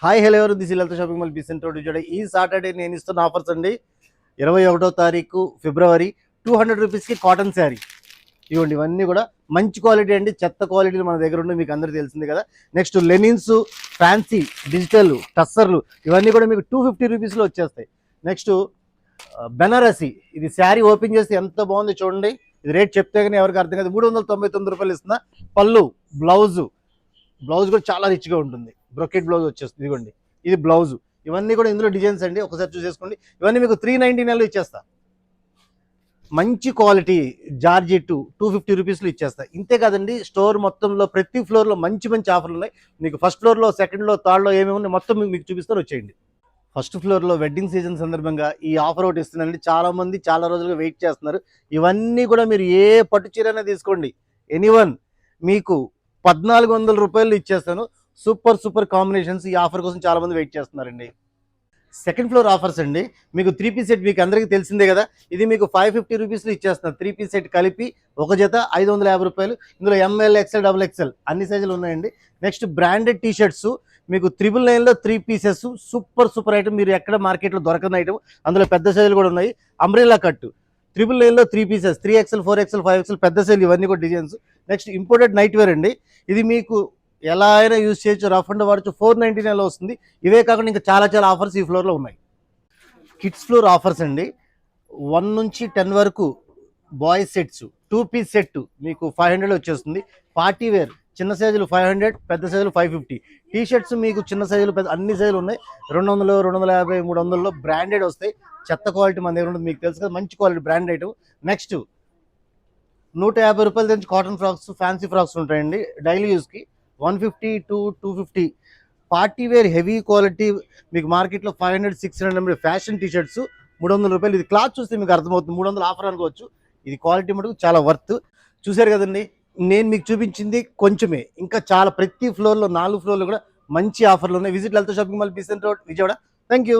Hi hello ఎవరు this Lalitha shopping mall Besant road Vijayawada. ఈ Saturday నేను ఇస్తున్న ఆఫర్స్ అండి. 21వ తారీఖు ఫిబ్రవరి 200 రూపీస్కి కాటన్ శారీ. ఇవ్వండి, ఇవన్నీ కూడా మంచి క్వాలిటీ అండి. చెత్త క్వాలిటీలు మన దగ్గర ఉండి మీకు అందరికీ తెలిసింది కదా. నెక్స్ట్ లెనిన్స్, ఫ్యాన్సీ, డిజిటల్, టస్సర్లు ఇవన్నీ కూడా మీకు 250 రూపీస్లో వచ్చేస్తాయి. నెక్స్ట్ బెనారసి, ఇది శారీ ఓపెన్ చేస్తే ఎంత బాగుంది చూడండి. ఇది రేట్ చెప్తే కానీ ఎవరికి అర్థం కాదు. 399 రూపాయలు ఇస్తున్నా. పళ్ళు, బ్లౌజ్ కూడా చాలా రిచ్గా ఉంటుంది. బ్రొకెట్ బ్లౌజ్ వచ్చేస్తుంది. ఇదిగోండి, ఇది బ్లౌజ్. ఇవన్నీ కూడా ఇందులో డిజైన్స్ అండి, ఒకసారి చూసేసుకోండి. ఇవన్నీ మీకు 399లో ఇచ్చేస్తా. మంచి క్వాలిటీ జార్జెట్ 250 రూపీస్లో ఇచ్చేస్తా. ఇంతే కాదండి, స్టోర్ మొత్తంలో ప్రతి ఫ్లోర్లో మంచి మంచి ఆఫర్లు ఉన్నాయి. మీకు ఫస్ట్ ఫ్లోర్లో, సెకండ్లో, థర్డ్లో ఏమేమి ఉన్నాయి మొత్తం మీకు చూపిస్తారు, వచ్చేయండి. ఫస్ట్ ఫ్లోర్లో వెడ్డింగ్ సీజన్ సందర్భంగా ఈ ఆఫర్ ఒకటి ఇస్తున్నానండి. చాలా మంది చాలా రోజులుగా వెయిట్ చేస్తున్నారు. ఇవన్నీ కూడా మీరు ఏ పట్టు చీరైనా తీసుకోండి, ఎనీవన్ మీకు 1400 రూపాయలు ఇచ్చేస్తాను. Super combinations. ఈ ఆఫర్ కోసం చాలా మంది వెయిట్ చేస్తున్నారండి. సెకండ్ ఫ్లోర్ ఆఫర్స్ అండి. మీకు 3 పీస్ సెట్ మీకు అందరికీ తెలిసిందే కదా. ఇది మీకు 550 రూపీస్లో ఇచ్చేస్తున్నారు. 3 పీస్ సెట్ కలిపి ఒక జత 550 రూపాయలు. ఇందులో ఎంఎల్, ఎక్స్ఎల్, XXL అన్ని సైజులు ఉన్నాయండి. నెక్స్ట్ బ్రాండెడ్ టీ షర్ట్స్ మీకు 999లో 3 పీసెస్. సూపర్ ఐటమ్, మీరు ఎక్కడ మార్కెట్లో దొరకని ఐటమ్. అందులో పెద్ద సైజులు కూడా ఉన్నాయి. Umbrella cut 999లో 3 pieces, 3XL, 4XL, 5XL పెద్ద సైజులు, ఇవన్నీ కూడా designs. Next imported night wear అండి. ఇది మీకు ఎలా అయినా యూజ్ చేయొచ్చు, రఫ్ అండ్ వాడచ్చు. 499లో వస్తుంది. ఇవే కాకుండా ఇంకా చాలా ఆఫర్స్ ఈ ఫ్లోర్లో ఉన్నాయి. కిడ్స్ ఫ్లోర్ ఆఫర్స్ అండి. 1 నుంచి 10 వరకు బాయ్స్ సెట్స్ 2 పీస్ సెట్ మీకు 500లో వచ్చేస్తుంది. పార్టీ వేర్ చిన్న సైజులు 500, పెద్ద సైజులు 550. టీ షర్ట్స్ మీకు చిన్న సైజులు, పెద్ద అన్ని సైజులు ఉన్నాయి. 200, 250, 300లో బ్రాండెడ్ వస్తాయి. చెత్త క్వాలిటీ మన దగ్గర ఉంటుంది, మీకు తెలుసు కదా. మంచి క్వాలిటీ బ్రాండ్ ఐటమ్. నెక్స్ట్ 150 రూపాయల నుంచి కాటన్ ఫ్రాక్స్, ఫ్యాన్సీ ఫ్రాక్స్ ఉంటాయండి డైలీ యూస్కి. 150 to 250. Party wear heavy quality మీకు మార్కెట్లో 500, 600 ఫ్యాషన్ టీ షర్ట్స్ 300 రూపాయలు. ఇది క్లాత్ చూస్తే మీకు అర్థమవుతుంది. 300 ఆఫర్ అనుకోవచ్చు. ఇది క్వాలిటీ మటుకు చాలా వర్త్. చూశారు కదండి, నేను మీకు చూపించింది కొంచెమే. ఇంకా చాలా ప్రతి ఫ్లోర్లో 4 ఫ్లోర్లో కూడా మంచి ఆఫర్లు ఉన్నాయి. Visit Lalitha shopping mall, Besant road, Vijayawada. Thank you.